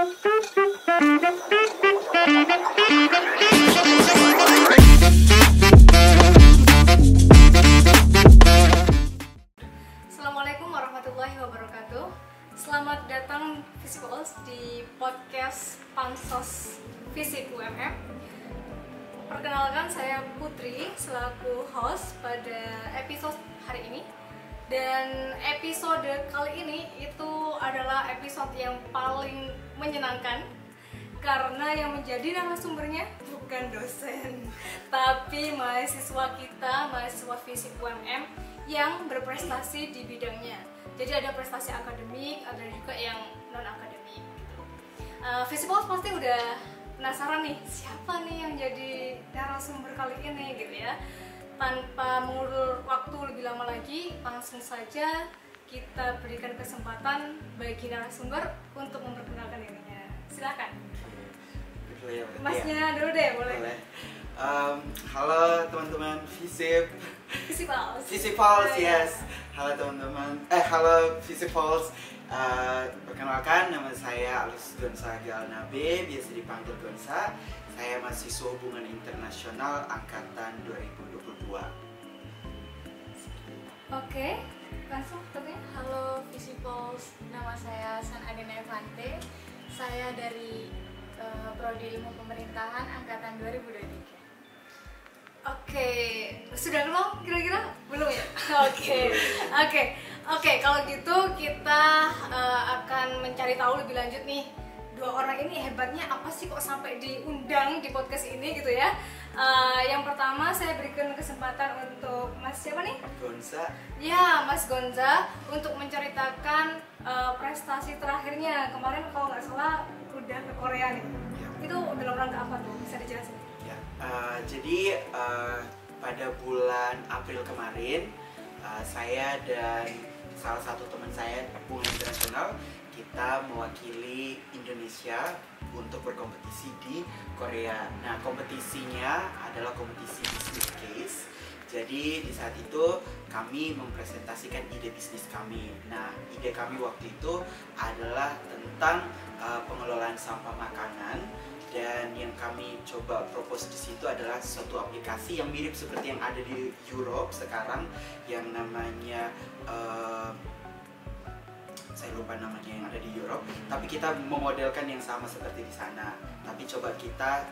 Assalamualaikum warahmatullahi wabarakatuh. Selamat datang Visipals di podcast Pansos Visip UMM. Perkenalkan, saya Putri selaku host pada episode hari ini. Dan episode kali ini itu adalah episode yang paling menyenangkan karena yang menjadi narasumbernya bukan dosen, tapi mahasiswa kita, mahasiswa Visip UMM yang berprestasi di bidangnya. Jadi ada prestasi akademik, ada juga yang non akademik gitu. Visipals pasti udah penasaran nih, siapa nih yang jadi narasumber kali ini gitu ya. Tanpa mengulur waktu lebih lama lagi, langsung saja kita berikan kesempatan bagi narasumber untuk memperkenalkan dirinya. Silakan. Masnya dulu deh, boleh. Halo teman-teman Visipals, yes. Halo teman-teman, halo Visipals. Perkenalkan, nama saya Alus Gonsa Galnabe, biasa dipanggil Gonsa. Saya mahasiswa hubungan internasional angkatan 2022. Oke, langsung katanya. Halo Visipals, nama saya San Adena Evante. Saya dari Prodi Ilmu Pemerintahan angkatan 2023. Oke, sudah belum kira-kira? Belum ya? Oke. Kalau gitu kita akan mencari tahu lebih lanjut nih, dua orang ini hebatnya apa sih kok sampai diundang di podcast ini gitu ya. Yang pertama saya berikan kesempatan untuk Mas siapa nih? Gonza. Ya, Mas Gonza untuk menceritakan prestasi terakhirnya kemarin kalau nggak salah udah ke Korea nih. Itu dalam rangka apa tuh? Bisa dijelasin? Ya, jadi pada bulan April kemarin saya dan salah satu teman saya hubungan internasional kita mewakili Indonesia untuk berkompetisi di Korea. Nah, kompetisinya adalah kompetisi business case. Jadi di saat itu kami mempresentasikan ide bisnis kami. Nah, ide kami waktu itu adalah tentang pengelolaan sampah makanan. Dan yang kami coba propose di situ adalah suatu aplikasi yang mirip seperti yang ada di Europe sekarang, yang namanya saya lupa namanya yang ada di Europe. Tapi kita memodelkan yang sama seperti di sana. Tapi coba kita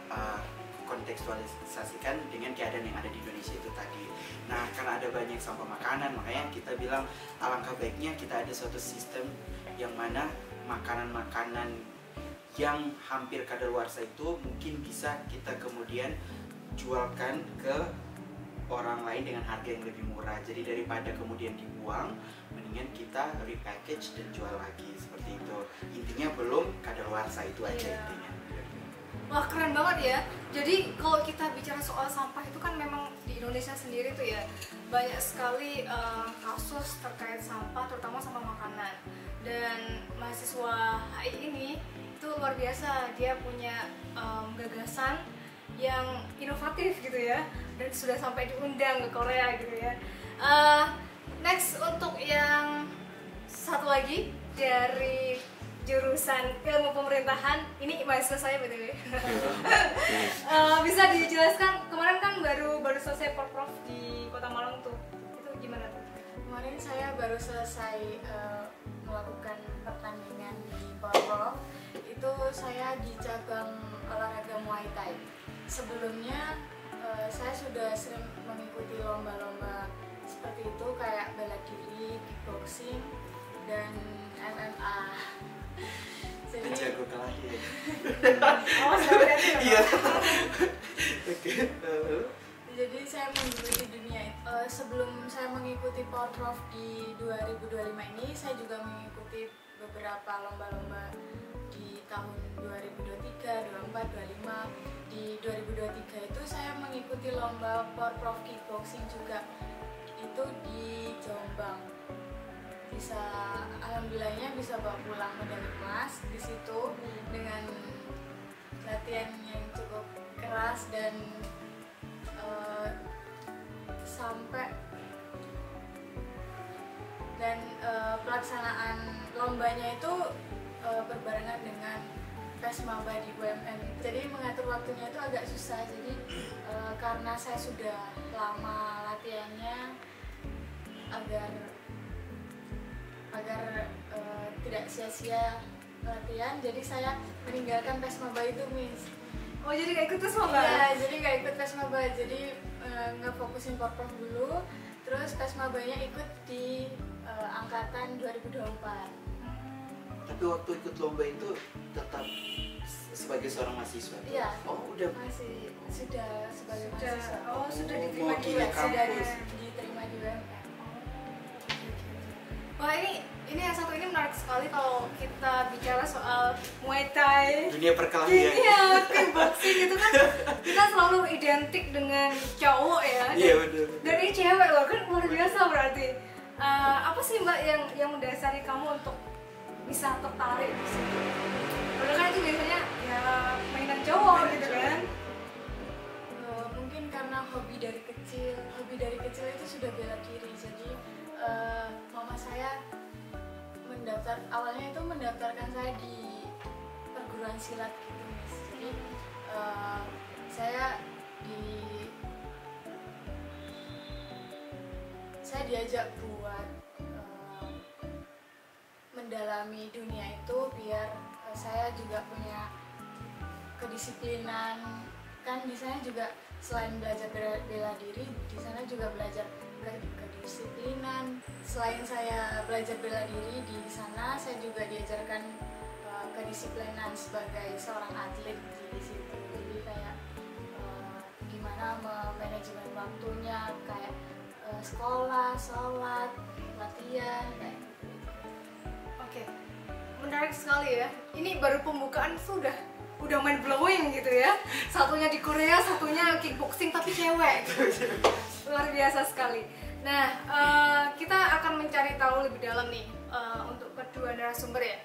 kontekstualisasikan dengan keadaan yang ada di Indonesia itu tadi. Nah, karena ada banyak sampah makanan, makanya kita bilang alangkah baiknya kita ada suatu sistem yang mana makanan-makanan yang hampir kadaluarsa itu mungkin bisa kita kemudian jualkan ke orang lain dengan harga yang lebih murah. Jadi daripada kemudian dibuang, mendingan kita repackage dan jual lagi seperti itu. Intinya belum kadaluarsa, itu aja intinya. Wah, keren banget ya. Jadi kalau kita bicara soal sampah itu kan memang di Indonesia sendiri tuh ya banyak sekali kasus terkait sampah, terutama sampah makanan. Dan mahasiswa HI ini itu luar biasa, dia punya gagasan yang inovatif gitu ya, dan sudah sampai diundang ke Korea gitu ya. Next, untuk yang satu lagi dari jurusan ilmu pemerintahan, ini mahasiswa saya btw. Bisa dijelaskan, kemarin kan baru selesai Porprov di Kota Malang tuh, itu gimana tuh? Kemarin saya baru selesai melakukan pertandingan di Porprov. Itu saya di cabang olahraga Muay Thai. Sebelumnya saya sudah sering mengikuti lomba-lomba seperti itu, kayak bela diri, kickboxing, dan MMA. Jadi jago kalah ya. Oh, sudah Iya. Oke. Jadi saya menggeluti dunia itu. Sebelum saya mengikuti Porprov di 2025 ini, saya juga mengikuti beberapa lomba-lomba di tahun 2023, 24, 25. Di 2023 itu saya mengikuti lomba Porprov kickboxing juga. Itu di Jombang. Alhamdulillahnya bisa bawa pulang medali emas di situ dengan latihan yang cukup keras dan pelaksanaan lombanya itu berbarengan dengan PES Maba di UMM. Jadi mengatur waktunya itu agak susah. Jadi karena saya sudah lama latihannya agar tidak sia-sia latihan, jadi saya meninggalkan PES Maba itu, Miss. Oh, jadi gak ikut PES Maba? Iya, jadi gak ikut PES Maba. Jadi ngefokusin porprov dulu, terus PES Mabanya ikut di angkatan 2024. Tapi waktu ikut lomba itu tetap sebagai seorang mahasiswa? Iya. Oh, udah. Masih sudah sebagai mahasiswa. Oh, sudah diterima di mewakili UMM. Sudah kampus. diterima di UMM. Wah, ini yang satu ini menarik sekali kalau kita bicara soal Muay Thai. Dunia perkelahian. Iya, kickboxing itu kan kita selalu identik dengan cowok ya. Iya, benar. Dan ini cewek loh, kan luar biasa berarti. Apa sih Mbak yang mendasari kamu untuk bisa tertarik di situ? Padahal kan itu biasanya ya mainan cowok gitu kan. Mungkin karena hobi dari kecil itu sudah bela diri. Jadi mama saya awalnya itu mendaftarkan saya di perguruan silat gitu, Miss. Jadi saya diajak buat mendalami dunia itu biar saya juga punya kedisiplinan. Kan di sana juga selain belajar bela diri, di sana juga belajar kedisiplinan. Selain saya belajar bela diri di sana, saya juga diajarkan kedisiplinan sebagai seorang atlet di situ. Jadi kayak gimana memanajemen waktunya, kayak sekolah, sholat, latihan, kayak gitu. Oke, menarik sekali ya. Ini baru pembukaan sudah mind blowing gitu ya. Satunya di Korea, satunya kickboxing tapi cewek. Luar biasa sekali. Nah, kita akan mencari tahu lebih dalam nih untuk kedua narasumber ya.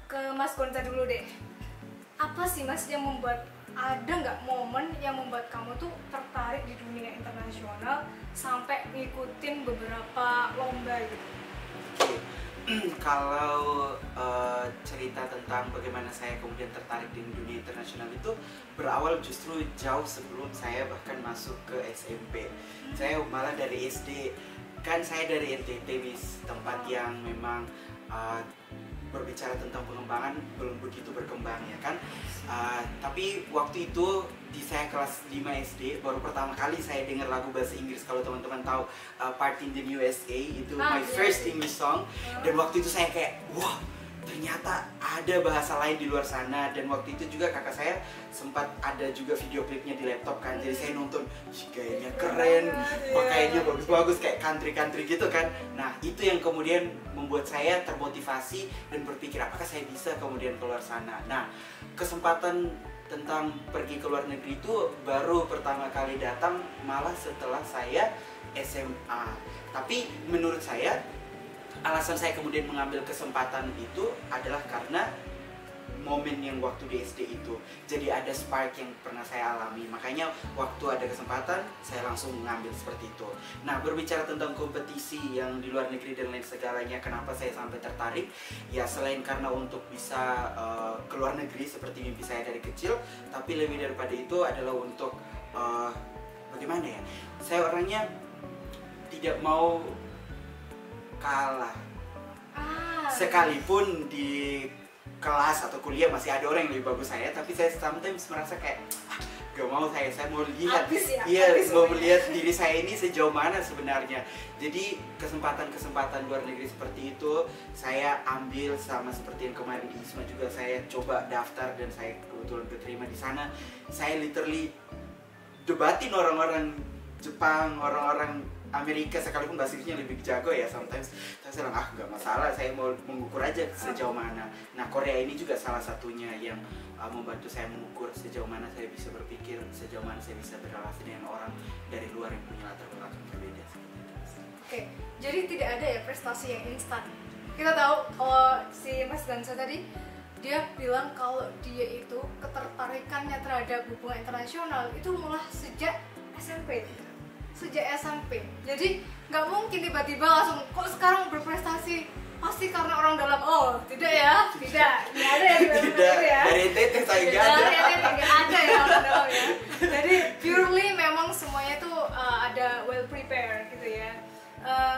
Ke Mas Gonza dulu deh. Apa sih Mas yang membuat, ada nggak momen yang membuat kamu tuh tertarik di dunia internasional sampai ngikutin beberapa lomba gitu? Oke. Kalau cerita tentang bagaimana saya kemudian tertarik di dunia internasional itu berawal justru jauh sebelum saya bahkan masuk ke SMP. Saya malah dari SD. Kan saya dari NTT, Miss, tempat yang memang berbicara tentang pengembangan belum begitu berkembang ya kan. Tapi waktu itu di saya kelas 5 SD baru pertama kali saya dengar lagu bahasa Inggris. Kalau teman-teman tahu Party in the USA itu my first English song. Dan waktu itu saya kayak wah, ternyata ada bahasa lain di luar sana. Dan waktu itu juga kakak saya sempat ada juga video klipnya di laptop kan. Jadi saya nonton, gayanya keren, pakaiannya bagus-bagus kayak country-country gitu kan. Nah, itu yang kemudian membuat saya termotivasi dan berpikir apakah saya bisa kemudian keluar sana. Nah, kesempatan tentang pergi ke luar negeri itu baru pertama kali datang malah setelah saya SMA. Tapi menurut saya alasan saya kemudian mengambil kesempatan itu adalah karena momen yang waktu di SD itu. Jadi ada spark yang pernah saya alami. Makanya waktu ada kesempatan saya langsung mengambil seperti itu. Nah, berbicara tentang kompetisi yang di luar negeri dan lain segalanya, kenapa saya sampai tertarik? Ya selain karena untuk bisa ke luar negeri seperti mimpi saya dari kecil, tapi lebih daripada itu adalah untuk bagaimana ya? Saya orangnya tidak mau kalah. Sekalipun di kelas atau kuliah masih ada orang yang lebih bagus saya, tapi saya sometimes merasa kayak gak mau, saya mau lihat, mau melihat diri saya ini sejauh mana sebenarnya. Jadi kesempatan luar negeri seperti itu saya ambil, sama seperti yang kemarin di ISMA juga saya coba daftar dan saya kebetulan keterima di sana. Saya literally debatin orang-orang Jepang, orang-orang Amerika, sekalipun bahasa Inggrisnya lebih jago ya sometimes. Saya bilang nggak masalah, saya mau mengukur aja sejauh mana. Nah, Korea ini juga salah satunya yang membantu saya mengukur sejauh mana saya bisa berpikir, sejauh mana saya bisa berrelasi dengan orang dari luar yang punya latar belakang berbeda. Oke, jadi tidak ada ya prestasi yang instan. Kita tahu kalau si Mas Gansa tadi dia bilang kalau dia itu ketertarikannya terhadap hubungan internasional itu malah sejak SMP. Jadi nggak mungkin tiba-tiba langsung kok sekarang berprestasi pasti karena orang dalam. Oh, tidak ya, tidak ada ya, tidak ya? Dari NTT saya nggak ada. Nggak ada ya orang dalam ya. Jadi purely memang semuanya tuh ada well prepared gitu ya.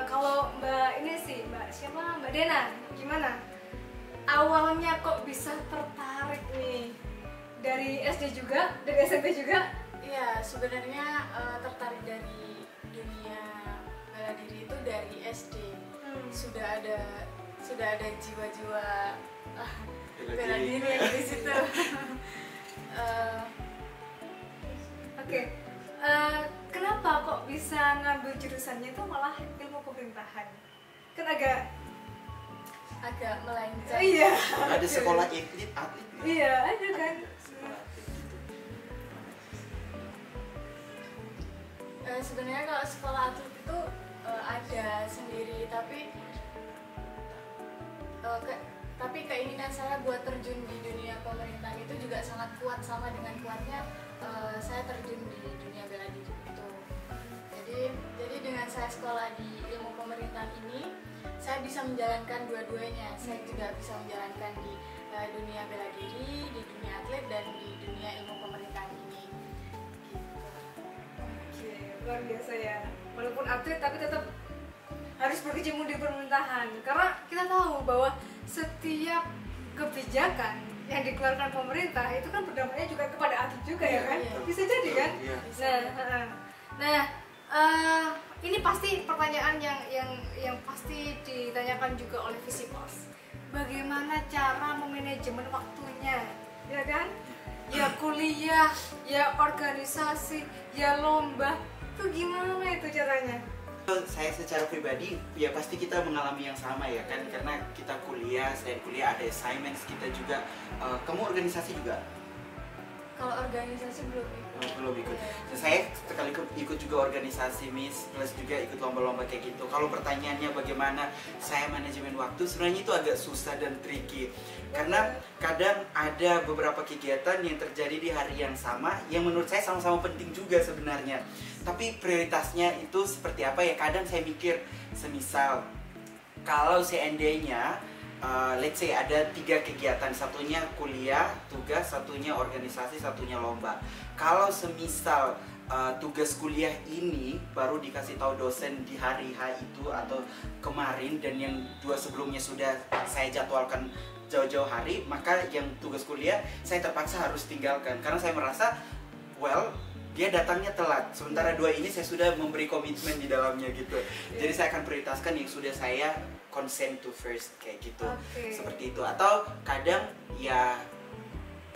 Kalau Mbak ini sih, Mbak siapa? Mbak Dena, gimana? Awalnya kok bisa tertarik nih dari SD juga, dari SMP juga? Iya, sebenarnya tertarik dari dunia bela diri itu dari SD. Sudah ada jiwa-jiwa bela diri di situ. Oke. Kenapa kok bisa ngambil jurusannya itu malah ilmu pemerintahan? Kan agak melenceng. Iya. Ada sekolah atlet. Iya, ada kan. Sebenarnya kalau sekolah atlet itu ada sendiri, tapi keinginan saya buat terjun di dunia pemerintah itu juga sangat kuat, sama dengan kuatnya saya terjun di dunia bela diri itu. Jadi dengan saya sekolah di ilmu pemerintahan ini, saya bisa menjalankan dua-duanya. Saya juga bisa menjalankan di dunia bela diri, di dunia atlet, dan di dunia ilmu pemerintahan ini. Oke, luar biasa ya. Walaupun atlet tapi tetap harus berkecimpung di pemerintahan. Karena kita tahu bahwa setiap kebijakan yang dikeluarkan pemerintah itu kan berdampaknya juga kepada atlet juga ya kan? Iya. Bisa jadi kan? Iya. Nah, ini pasti pertanyaan yang pasti ditanyakan juga oleh Visipos. Bagaimana cara memanajemen waktunya, ya kan? Ya kuliah, ya organisasi, ya lomba, itu gimana itu caranya? Saya secara pribadi ya pasti kita mengalami yang sama ya kan, karena kita kuliah, selain kuliah ada assignments kita juga. Kamu organisasi juga? Kalau organisasi belum ikut. Nah, saya sekali ikut juga organisasi Miss, plus juga ikut lomba-lomba kayak gitu. Kalau pertanyaannya bagaimana saya manajemen waktu, sebenarnya itu agak susah dan tricky. Karena kadang ada beberapa kegiatan yang terjadi di hari yang sama, yang menurut saya sama-sama penting juga sebenarnya. Tapi prioritasnya itu seperti apa ya? Kadang saya mikir, semisal kalau seandainya let's say ada 3 kegiatan, satunya kuliah, tugas, satunya organisasi, satunya lomba. Kalau semisal tugas kuliah ini baru dikasih tahu dosen di hari H itu atau kemarin, dan yang 2 sebelumnya sudah saya jadwalkan jauh-jauh hari, maka yang tugas kuliah saya terpaksa harus tinggalkan karena saya merasa dia datangnya telat, sementara 2 ini saya sudah memberi komitmen di dalamnya gitu. Jadi saya akan prioritaskan yang sudah saya consent to first kayak gitu. Seperti itu. Atau kadang ya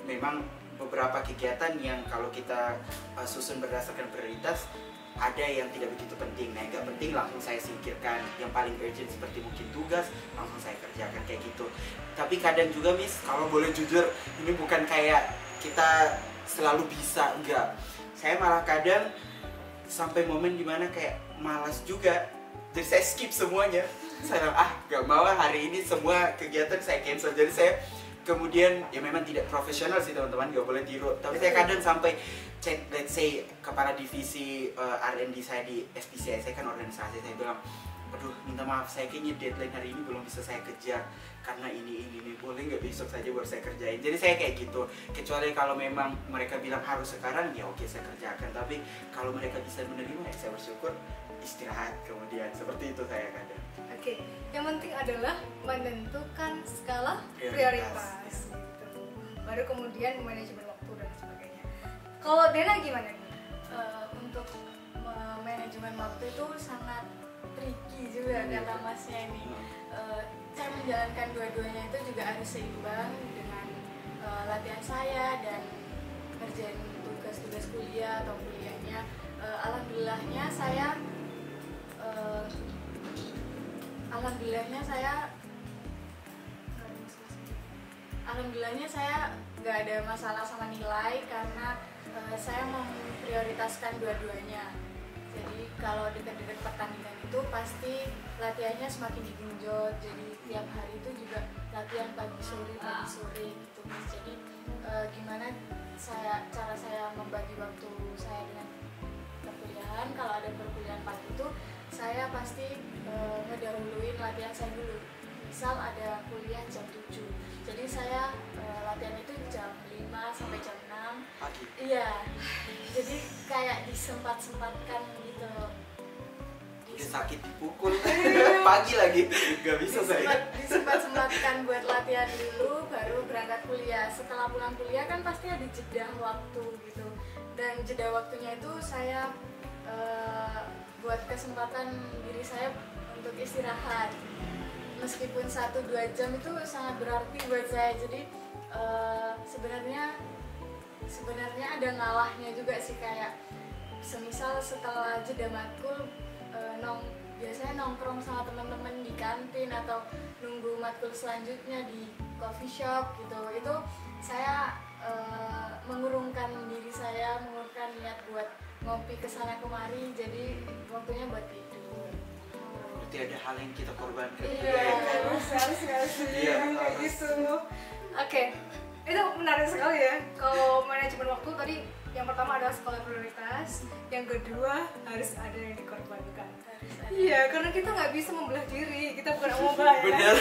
memang beberapa kegiatan yang kalau kita susun berdasarkan prioritas, ada yang tidak begitu penting. Nah, yang nggak penting langsung saya singkirkan. Yang paling urgent seperti mungkin tugas, langsung saya kerjakan kayak gitu. Tapi kadang juga Miss, kalau boleh jujur, ini bukan kayak kita selalu bisa, enggak. Saya malah kadang sampai momen dimana kayak malas juga, jadi saya skip semuanya. Saya gak mau hari ini semua kegiatan saya cancel. Jadi saya kemudian ya memang tidak profesional sih teman-teman, gak boleh tiru. Tapi saya kadang sampai chat, let's say kepala divisi R&D saya di SPCI, saya kan organisasi, saya bilang, aduh minta maaf, saya kayaknya deadline hari ini belum bisa saya kejar karena ini boleh nggak besok saja baru saya kerjain. Jadi saya kayak gitu, kecuali kalau memang mereka bilang harus sekarang, ya oke saya kerjakan. Tapi kalau mereka bisa menerima, ya saya bersyukur, istirahat kemudian. Seperti itu saya kadang. Oke, yang penting adalah menentukan skala prioritas gitu. Baru kemudian manajemen waktu dan sebagainya. Kalau Dena gimana nih? Untuk manajemen waktu itu sangat tricky juga kata masnya ini. Saya menjalankan dua-duanya itu juga harus seimbang dengan latihan saya dan kerjaan tugas-tugas kuliah atau kuliahnya. Alhamdulillahnya saya nggak ada masalah sama nilai karena saya memprioritaskan dua-duanya. Jadi kalau dekat-dekat pertandingan itu pasti latihannya semakin digenjot. Jadi tiap hari itu juga latihan pagi sore gitu. Jadi gimana cara saya membagi waktu saya dengan perkuliahan. Kalau ada perkuliahan pagi itu saya pasti ngedahuluin latihan saya dulu. Misal ada kuliah jam 7, jadi saya latihan itu jam 5 disempat-sempatkan gitu. Udah sakit dipukul pagi lagi nggak bisa saya. Disempat-sempatkan buat latihan dulu baru berangkat kuliah. Setelah pulang kuliah kan pasti ada jeda waktu gitu, dan jeda waktunya itu saya buat kesempatan diri saya untuk istirahat, meskipun 1-2 jam itu sangat berarti buat saya. Jadi sebenarnya ada ngalahnya juga sih, kayak semisal setelah jeda matkul biasanya nongkrong sama teman-teman di kantin atau nunggu matkul selanjutnya di coffee shop gitu. Itu saya mengurungkan diri saya, mengurungkan niat buat ngopi kesana kemari, jadi waktunya buat tidur. Berarti ada hal yang kita korbankan. Iya, harus kayak gitu. Oke, itu menarik sekali ya. Kalau manajemen waktu tadi, yang pertama adalah skala prioritas, yang kedua harus ada yang dikorbankan. Iya, karena kita nggak bisa membelah diri, kita bukan ombak ya. Bener.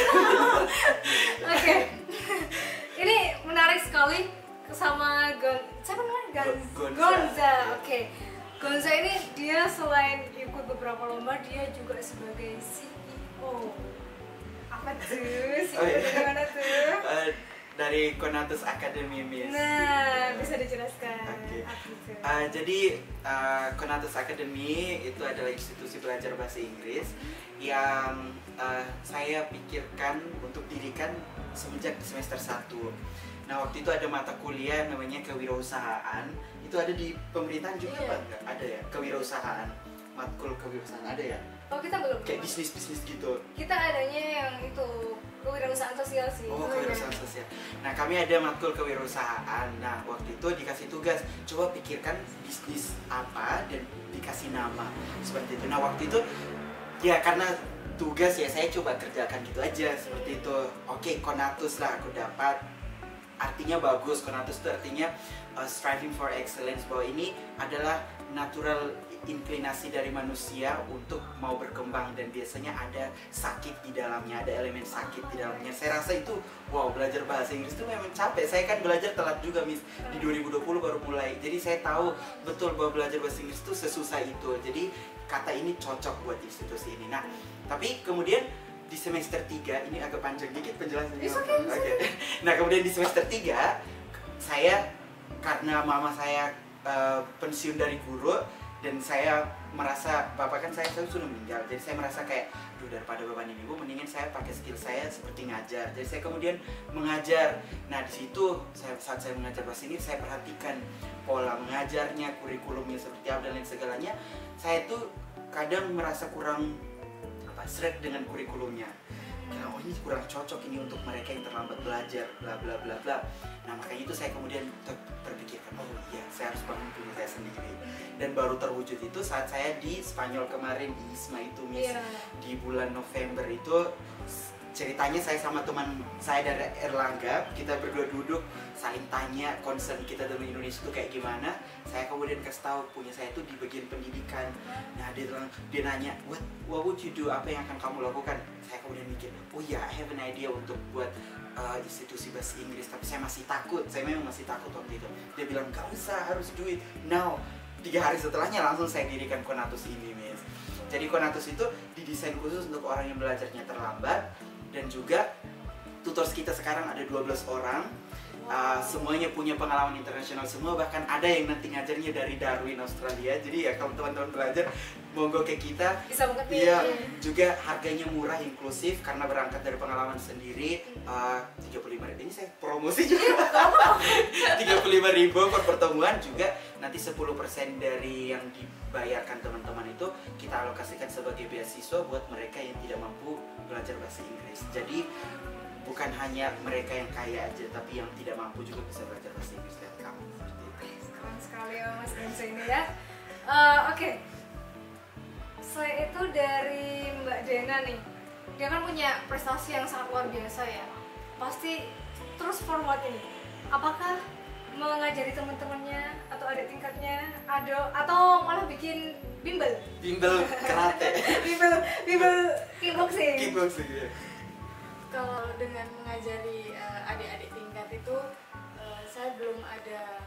Oke, ini menarik sekali sama siapa namanya? Gonza. Oke, Gonza ini dia selain ikut beberapa lomba, dia juga sebagai CEO. Apa tuh? CEO dari mana tuh? Dari Konatus Academy, Miss. Nah, bisa dijelaskan. Oke. Apa itu? Jadi Konatus Academy itu adalah institusi belajar bahasa Inggris yang saya pikirkan untuk dirikan semenjak semester 1. Nah, waktu itu ada mata kuliah namanya kewirausahaan. Itu ada di pemerintahan juga, Pak? Enggak? Ada ya? Kewirausahaan. Matkul kewirausahaan ada ya? Oh, kita belum. Kayak bisnis-bisnis gitu. Kita adanya yang itu kewirausahaan sosial sih. Oh, kewirausahaan sosial. Nah, kami ada matkul kewirausahaan. Nah, waktu itu dikasih tugas, coba pikirkan bisnis apa dan dikasih nama seperti itu. Nah, waktu itu ya karena tugas ya saya coba kerjakan gitu aja seperti itu. Oke, Konatus lah aku dapat. Artinya bagus. Konatus itu artinya striving for excellence, bahwa ini adalah natural inklinasi dari manusia untuk mau berkembang, dan biasanya ada sakit di dalamnya, ada elemen sakit di dalamnya. Saya rasa itu, wow, belajar bahasa Inggris itu memang capek. Saya kan belajar telat juga, Miss, di 2020 baru mulai. Jadi saya tahu betul bahwa belajar bahasa Inggris itu sesusah itu. Jadi kata ini cocok buat institusi ini. Nah, tapi kemudian di semester 3, ini agak panjang dikit penjelasannya. Okay. Nah, kemudian di semester 3 saya, karena mama saya pensiun dari guru, dan saya merasa, bapak kan saya sudah meninggal, jadi saya merasa kayak, duh, daripada bebanin ibu, mendingan saya pakai skill saya seperti ngajar. Jadi saya kemudian mengajar. Nah, di situ saat saya mengajar bahasa Inggris, saya perhatikan pola mengajarnya, kurikulumnya seperti apa dan lain segalanya. Saya tuh kadang merasa kurang seret dengan kurikulumnya. Karena oh, ini kurang cocok ini untuk mereka yang terlambat belajar, bla bla bla bla. Nah, makanya itu saya kemudian terpikirkan, oh iya, saya harus bangun dunia saya sendiri. Dan baru terwujud itu saat saya di Spanyol kemarin, di ISMA itu, Miss. Di bulan November itu, ceritanya saya sama teman saya dari Erlangga, kita berdua duduk saling tanya concern kita dari Indonesia itu kayak gimana. Saya kemudian kasih tahu punya saya itu di bagian pendidikan. Nah, dia nanya, what would you do, apa yang akan kamu lakukan? Saya kemudian mikir, oh ya, I have an idea untuk buat institusi bahasa Inggris, tapi saya masih takut. Saya memang masih takut waktu itu. Dia bilang, gak usah, harus do it now. 3 hari setelahnya langsung saya dirikan Konatus ini, Miss. Jadi Konatus itu didesain khusus untuk orang yang belajarnya terlambat. Dan juga tutors kita sekarang ada 12 orang. Semuanya punya pengalaman internasional semua, bahkan ada yang nanti ngajarnya dari Darwin, Australia. Jadi ya kalau teman-teman belajar, monggo ke kita. Bisa banget nih. Iya, juga harganya murah, inklusif, karena berangkat dari pengalaman sendiri. 35.000, ini saya promosi juga. 35.000 per pertemuan, juga nanti 10% dari yang dibayarkan teman-teman itu kita alokasikan sebagai beasiswa buat mereka yang tidak mampu belajar bahasa Inggris. Jadi bukan hanya mereka yang kaya aja, tapi yang tidak mampu juga bisa belajar bahasa Inggris dan kamu. Keren sekali ya Mas Gonza ini ya. Oke. Selain itu dari Mbak Dena nih, dia kan punya prestasi yang sangat luar biasa ya. Pasti terus forward ini. Apakah mengajari teman-temannya atau adik tingkatnya, atau malah bikin bimbel karate, bimbel kickboxing. Ya. Kalau dengan mengajari adik-adik tingkat itu, saya belum ada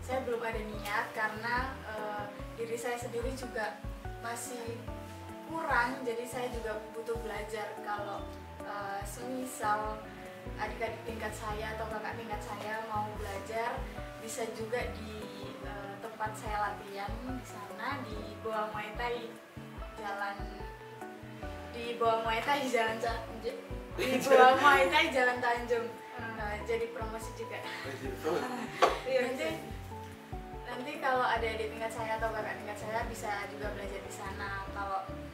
saya belum ada niat karena diri saya sendiri juga masih kurang, jadi saya juga butuh belajar. Kalau semisal adik-adik tingkat saya atau kakak tingkat saya mau belajar, bisa juga di tempat saya latihan di sana di Boa Muay Thai Jalan Tanjung. Jadi promosi juga. Nanti kalau ada adik tingkat saya atau kakak tingkat saya bisa juga belajar di sana.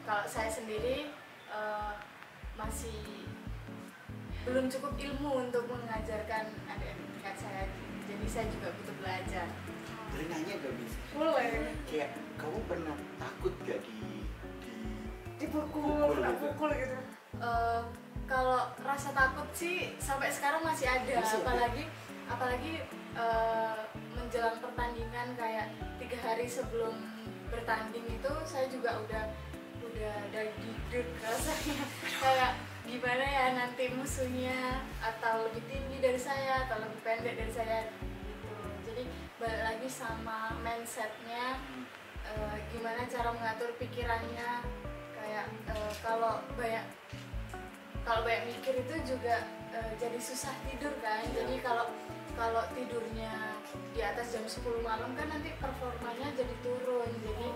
Kalau saya sendiri masih belum cukup ilmu untuk mengajarkan adik-adik tingkat saya, jadi saya juga butuh belajar. Boleh nanya gak, Miss? Boleh. Kayak kamu pernah takut gak dipukul gitu? Kalau rasa takut sih sampai sekarang masih ada, apalagi menjelang pertandingan kayak 3 hari sebelum bertanding itu saya juga udah deg rasanya kayak gimana ya nanti musuhnya, atau lebih tinggi dari saya atau lebih pendek dari saya gitu. Jadi balik lagi sama mindsetnya, gimana cara mengatur pikirannya. Kayak kalau banyak mikir itu juga jadi susah tidur kan. Jadi kalau tidurnya di atas jam 10 malam kan nanti performanya jadi turun. Jadi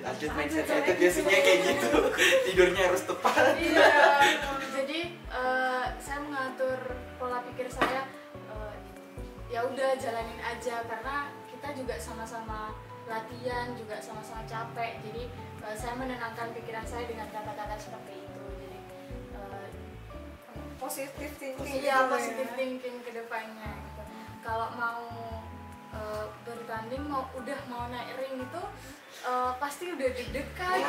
atlet mindset saya itu biasanya kayak gitu. Tidurnya harus tepat. Iya. Jadi saya mengatur pola pikir saya, ya udah jalanin aja, karena kita juga sama-sama latihan, juga sama-sama capek. Jadi saya menenangkan pikiran saya dengan kata-kata seperti itu. Jadi Positive thinking. iya, positive thinking ke depannya gitu. Kalau mau bertanding, udah mau naik ring itu pasti udah deg-degan,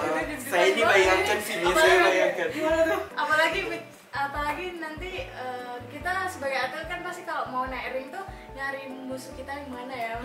Saya ini bayangkan sini, saya bayangkan. Gimana tuh? Apalagi nanti kita sebagai atlet kan pasti kalau mau naik ring tuh nyari musuh kita yang mana,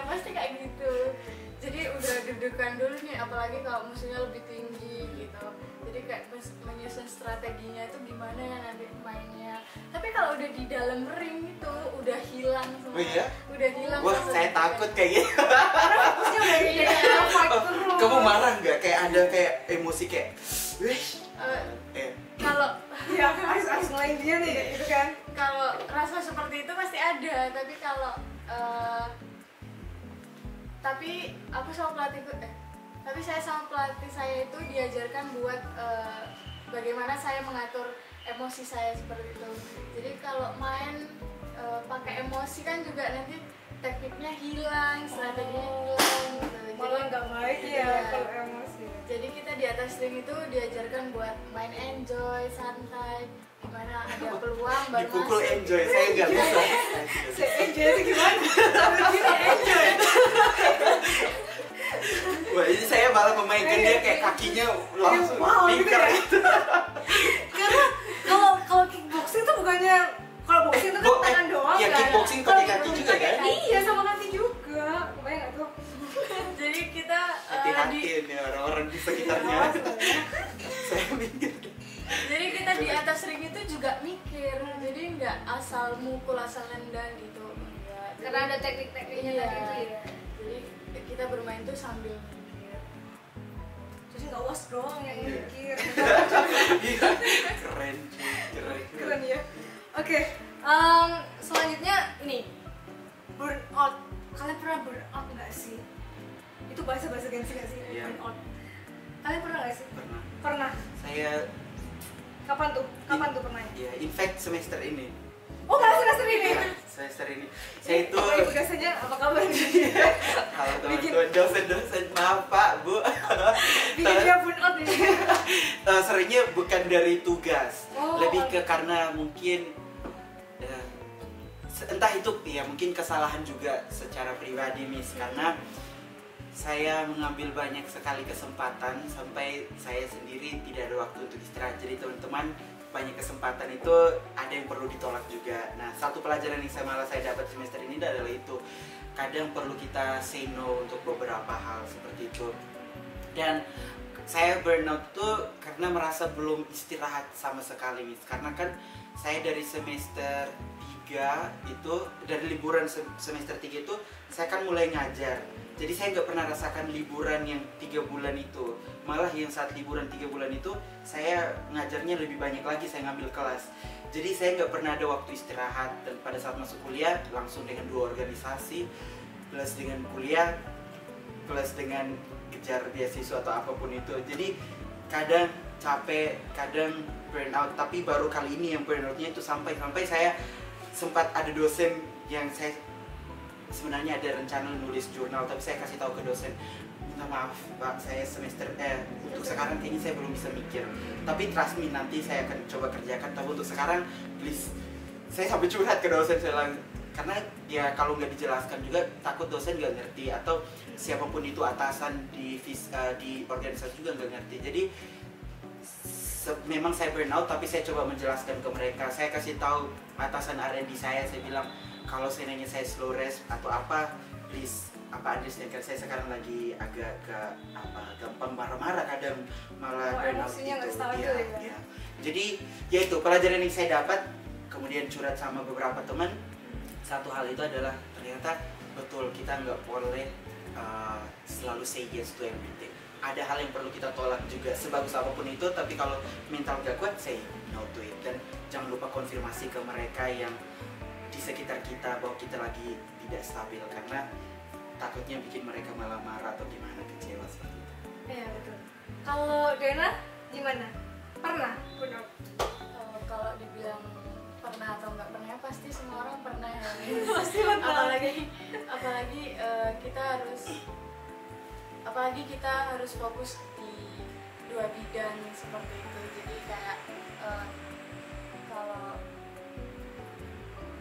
pasti kayak gitu. Jadi udah deg-degan dulu nih, apalagi kalau musuhnya lebih tinggi gitu. Jadi kayak menyusun strateginya itu gimana ya nanti mainnya. Tapi kalau udah di dalam ring itu udah hilang semua. Oh iya? Udah hilang. Wah, saya takut kayak gitu. Fokusnya udah fight terus. Kamu marah nggak? Kayak ada kayak emosi kayak, wih. Kalau Ya harus ngelain dia nih gitu kan. kalau rasa seperti itu pasti ada, tapi aku sama pelatihku tapi saya sama pelatih saya itu diajarkan buat bagaimana saya mengatur emosi saya seperti itu. Jadi kalau main pakai emosi kan juga nanti tekniknya hilang, strateginya hilang gitu. Malah nggak baik ya Iya. kalau emosi. Jadi kita di atas ring itu diajarkan buat main enjoy, santai, gimana ada peluang baru Dipukul masuk. enjoy, saya nggak bisa. Enjoy itu gimana? Sampai kita enjoy. Wah, ini saya malah memainkan dia kayak kakinya langsung Wow, gitu lingkar ya? gitu. Karena kalau kickboxing tuh bukannya, kalau boxing itu kan tangan doang Iya, kan. kickboxing pakai kaki juga kan? Iya, sama kaki juga. Kebayang nggak tuh? Jadi kita Hati-hati nih orang-orang di sekitarnya. Saya mikir. jadi kita di atas ring itu juga mikir, jadi nggak asal mukul, asal nendang gitu. Enggak. Karena ada teknik-tekniknya Iya. tadi itu ya. Jadi kita bermain tuh sambil mikir. Jadi nggak was doang yang Iya. mikir. Iya, keren cuy, keren. Keren ya. Oke, selanjutnya ini burnout. Kalian pernah burnout nggak sih? Itu bahasa gengsi nggak sih? Iya. Burnout. Kalian pernah nggak sih? Pernah. Pernah. Saya Kapan tuh? Kapan tuh pernahnya? ya, in fact semester ini. Oh, malah semester ini. Iya, semester ini. Saya itu Baik, biasanya apa kabar nih? halo teman-teman, dosen-dosen, maaf Pak, Bu. Bikin dia burnout nih. Seringnya bukan dari tugas, Oh. lebih ke karena mungkin entah itu ya mungkin kesalahan juga secara pribadi Miss, karena saya mengambil banyak sekali kesempatan sampai saya sendiri tidak ada waktu untuk istirahat. Jadi teman-teman, banyak kesempatan itu ada yang perlu ditolak juga. Nah, satu pelajaran yang saya dapat semester ini adalah itu, kadang perlu kita say no untuk beberapa hal seperti itu. Dan saya burnout tuh karena merasa belum istirahat sama sekali Miss, karena kan saya dari semester 3 itu, dari liburan semester 3 itu saya kan mulai ngajar. Jadi saya nggak pernah rasakan liburan yang 3 bulan itu. Malah yang saat liburan 3 bulan itu saya ngajarnya lebih banyak lagi, saya ngambil kelas. Jadi saya nggak pernah ada waktu istirahat. Dan pada saat masuk kuliah langsung dengan 2 organisasi, plus dengan kuliah, plus dengan kejar beasiswa atau apapun itu. Jadi kadang capek, kadang burn out. Tapi baru kali ini yang burn outnya itu sampai saya sempat ada dosen yang saya sebenarnya ada rencana nulis jurnal, tapi saya kasih tahu ke dosen, minta maaf Pak, saya untuk sekarang kayaknya saya belum bisa mikir, tapi trust me, nanti saya akan coba kerjakan, tapi untuk sekarang please. Saya sampai curhat ke dosen, saya bilang, karena ya kalau nggak dijelaskan juga takut dosen nggak ngerti, atau siapapun itu atasan di organisasi juga nggak ngerti. Jadi memang saya burn out, tapi saya coba menjelaskan ke mereka. Saya kasih tahu atasan R&D saya bilang, kalau seandainya saya slow rest atau apa, please understand kan, saya sekarang lagi agak gampang marah-marah, kadang malah burn out gitu. Ya. Jadi ya itu pelajaran yang saya dapat, kemudian curhat sama beberapa teman. Satu hal itu adalah ternyata betul kita nggak boleh selalu say yes to everything. Ada hal yang perlu kita tolak juga, sebagus apapun itu, tapi kalau mental gak kuat, say no to it. Dan jangan lupa konfirmasi ke mereka yang di sekitar kita bahwa kita lagi tidak stabil, karena takutnya bikin mereka malah marah atau gimana, kecewa seperti itu. Iya betul. Kalau Dena gimana? Pernah burn out? Kalau dibilang pernah atau nggak pernah, pasti semua orang pernah ya. Pasti pernah. Apalagi kita harus fokus di 2 bidang seperti itu.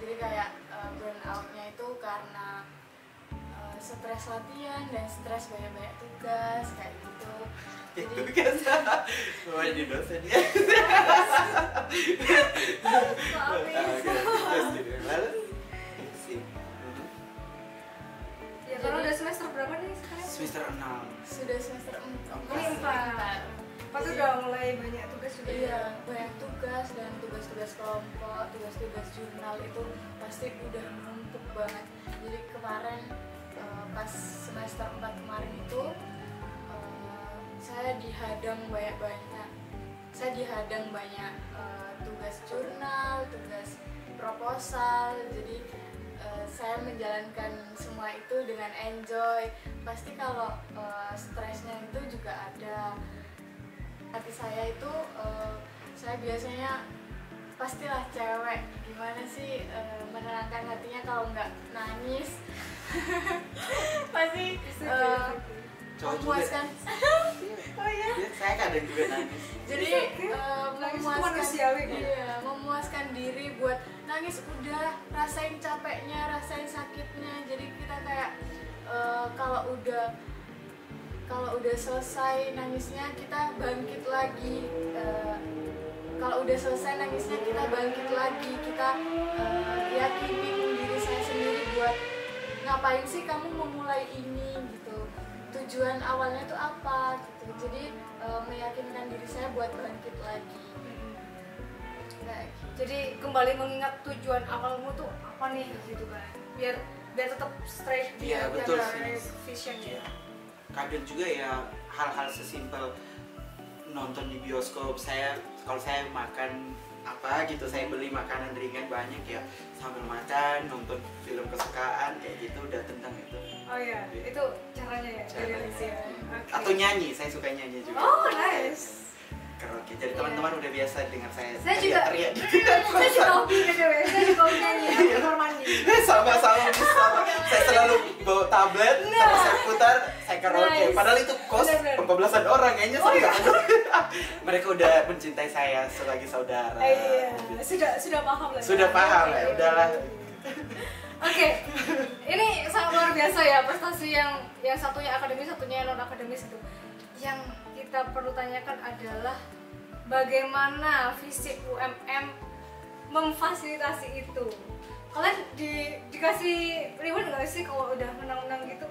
Jadi kayak burn outnya itu karena stres latihan dan stres banyak tugas kayak gitu. Jadi tugas mau jadi dosen ya. Ya kalau udah semester berapa nih sekarang? Semester 6. Sudah semester 4. Ini 4 itu udah mulai banyak tugas juga. Iya, banyak tugas dan tugas-tugas kelompok, tugas-tugas jurnal itu pasti udah menumpuk banget. Jadi kemarin pas semester 4 kemarin itu saya dihadang banyak tugas jurnal, tugas proposal. Jadi saya menjalankan semua itu dengan enjoy. Pasti kalau stresnya itu juga ada. Hati saya itu saya biasanya pastilah cewek, gimana sih menenangkan hatinya kalau nggak nangis. Pasti memuaskan. Oh iya. Saya kadang juga nangis. Jadi memuaskan diri buat nangis, udah rasain capeknya, rasain sakitnya. Jadi kita kayak kalau udah selesai nangisnya kita bangkit lagi. Kita yakinin diri saya sendiri buat ngapain sih kamu memulai ini gitu, tujuan awalnya tuh apa gitu. Jadi meyakinkan diri saya buat bangkit lagi. Jadi kembali mengingat tujuan awalmu tuh apa nih gitu kan, biar tetap straight Iya, betul sih. visionnya. Kadang juga ya hal-hal sesimpel nonton di bioskop, kalau saya makan apa gitu, saya beli makanan ringan banyak ya, sambil makan nonton film kesukaan kayak gitu, udah tentang itu. Oh iya, itu caranya ya, Caranya. Okay. Atau nyanyi, saya suka nyanyi juga. Oh nice. Karaoke. Jadi teman-teman udah biasa dengar saya juga teriak. Saya juga hobi BTW, saya juga hobi nyanyi di kamar mandi. Sama-sama bisa. Saya selalu bawa tablet, terus saya putar, saya karaoke. Nice. Padahal itu kos Bener-bener. pembelasan orang, kayaknya saya nggak ada. Mereka udah mencintai saya sebagai saudara. Iya, sudah paham lah. Sudah paham ya, udahlah. Oke, ini sangat luar biasa ya prestasi yang satunya akademis, satunya non akademis itu. Yang kita perlu tanyakan adalah bagaimana fisik UMM memfasilitasi itu. Kalian dikasih reward nggak sih kalau udah menang-menang gitu?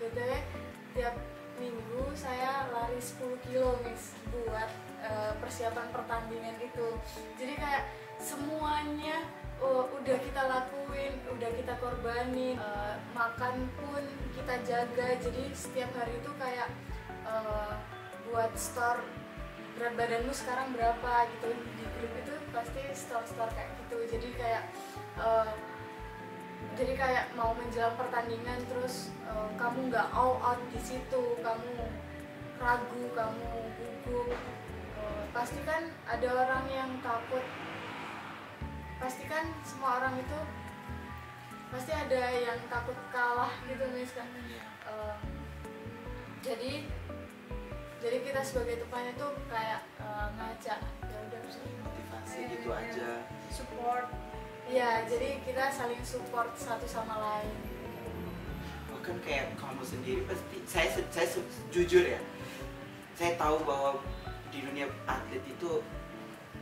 BTW tiap minggu saya lari 10 kilo Miss buat persiapan pertandingan itu. Jadi kayak semuanya udah kita lakuin, udah kita korbanin, makan pun kita jaga. Jadi setiap hari itu kayak buat store berat badanmu sekarang berapa gitu, di grup itu pasti store kayak gitu. Jadi kayak mau menjelang pertandingan terus kamu nggak all out di situ, kamu ragu, kamu gugup, pasti kan ada orang yang takut, pasti kan semua orang itu pasti ada yang takut kalah gitu Miss kan. Jadi kita sebagai temannya tuh kayak ngajak ya udah Motivasi gitu aja. Support. Ya, jadi kita saling support satu sama lain. Bahkan kayak kamu sendiri pasti, saya jujur ya, saya tahu bahwa di dunia atlet itu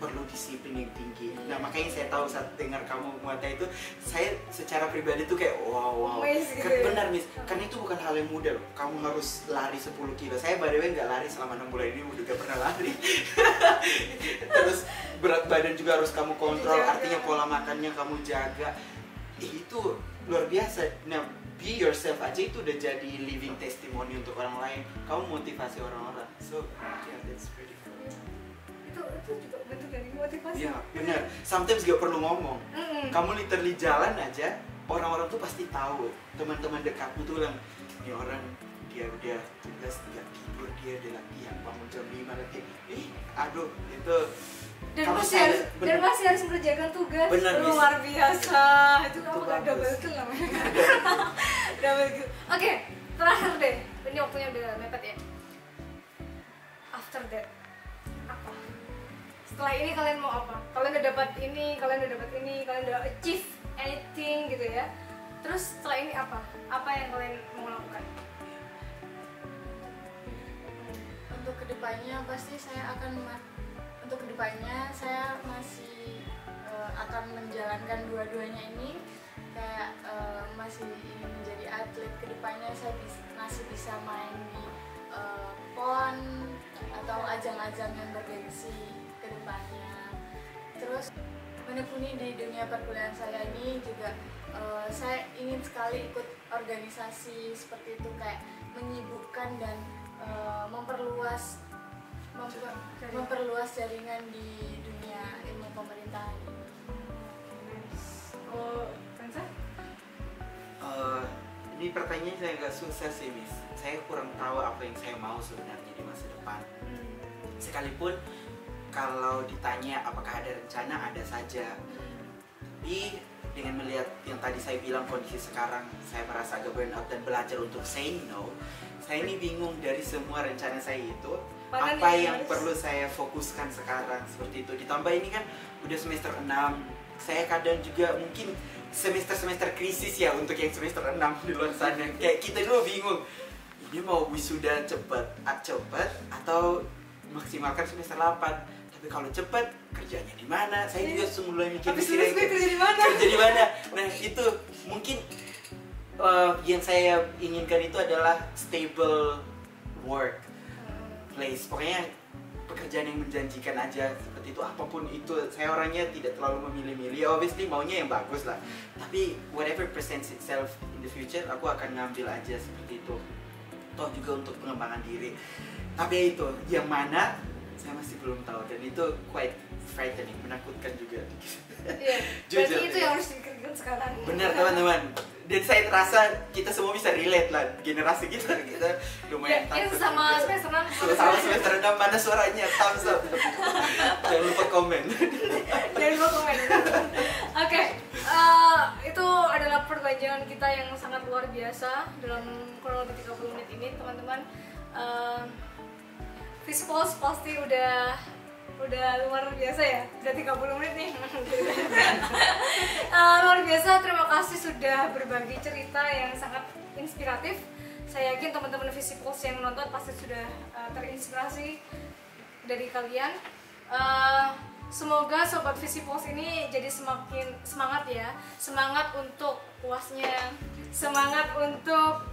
perlu disiplin yang tinggi. Nah makanya saya tahu saat dengar kamu Muatta itu, saya secara pribadi tuh kayak wow. Gitu ya? Benar Miss, karena itu bukan hal yang mudah loh. Kamu harus lari 10 kilo. Saya by the way nggak lari selama 6 bulan ini, udah gak pernah lari. Terus berat badan juga harus kamu kontrol, artinya pola makannya kamu jaga. Itu luar biasa. Nah, be yourself aja itu udah jadi living testimony untuk orang lain. Kamu motivasi orang-orang. So, yeah, that's pretty cool. Itu juga bentuk dari motivasi. Iya, benar. Sometimes gak perlu ngomong. Kamu literally jalan aja, orang-orang tuh pasti tahu. Teman-teman dekatmu tuh bilang, ini orang dia udah tugas nggak tidur, dia udah latihan bangun jam 5 latihan. Aduh, itu Dan kamu masih harus mengerjakan tugas. Bener, Miss. Luar biasa. Itu kamu gak bagus. double kill namanya. Double kill. Oke, terakhir deh. Ini waktunya udah mepet ya. After that, apa? Setelah ini kalian mau apa? Kalian udah dapat ini, kalian udah achieve anything gitu ya. Terus setelah ini apa? Apa yang kalian mau lakukan? Untuk kedepannya pasti saya masih akan menjalankan dua-duanya ini. Kayak masih ingin menjadi atlet. Kedepannya saya masih bisa main di PON atau ajang-ajang yang bergengsi kedepannya. Terus menekuni di dunia perkuliahan saya ini juga saya ingin sekali ikut organisasi seperti itu, kayak menyibukkan dan memperluas jaringan di dunia ilmu pemerintahan. Oh, Kansa? Ini pertanyaan saya agak susah sih Miss. Saya kurang tahu apa yang saya mau sebenarnya di masa depan. Sekalipun kalau ditanya apakah ada rencana, ada saja. Tapi dengan melihat yang tadi saya bilang kondisi sekarang, saya merasa agak burnout dan belajar untuk say no. Saya ini bingung dari semua rencana saya itu, apa yang perlu saya fokuskan sekarang, seperti itu. Ditambah ini kan udah semester 6, saya kadang juga mungkin semester krisis ya untuk yang semester 6 di luar sana. Kayak kita dulu bingung, ini mau wisuda cepat atau maksimalkan semester 8. Tapi kalau cepat, kerjanya di mana? Saya juga semula mikir kerja di mana? Nah itu mungkin yang saya inginkan itu adalah stable work place. Pokoknya pekerjaan yang menjanjikan aja, seperti itu. Apapun itu, saya orangnya tidak terlalu memilih-milih. Obviously maunya yang bagus lah. Tapi whatever presents itself in the future, aku akan ngambil aja seperti itu. Toh juga untuk pengembangan diri. Tapi itu yang mana saya masih belum tahu, dan itu quite frightening, menakutkan juga. Iya. Berarti itu yang harus dipikirkan sekarang. Benar teman-teman. Dan saya rasa kita semua bisa relate lah, generasi kita lumayan ya, takut. Sama semester 6. Sama semester 6, mana suaranya? Thumbs up. Jangan lupa komen. Oke, itu adalah perbincangan kita yang sangat luar biasa dalam kurang lebih 30 menit ini, teman-teman. Fishpulse pasti udah luar biasa ya, udah 30 menit nih. Luar biasa, terima kasih sudah berbagi cerita yang sangat inspiratif. Saya yakin teman-teman Fishpulse yang menonton pasti sudah terinspirasi dari kalian. Semoga Sobat Fishpulse ini jadi semakin semangat ya, semangat untuk puasnya, semangat untuk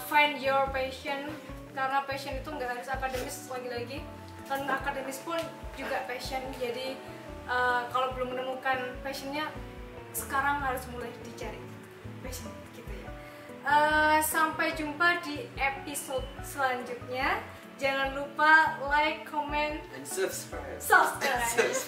find your passion, karena passion itu nggak harus akademis, lagi-lagi non akademis pun juga passion. Jadi kalau belum menemukan passionnya, sekarang harus mulai dicari passion gitu ya. Sampai jumpa di episode selanjutnya. Jangan lupa like, comment, and subscribe. subscribe.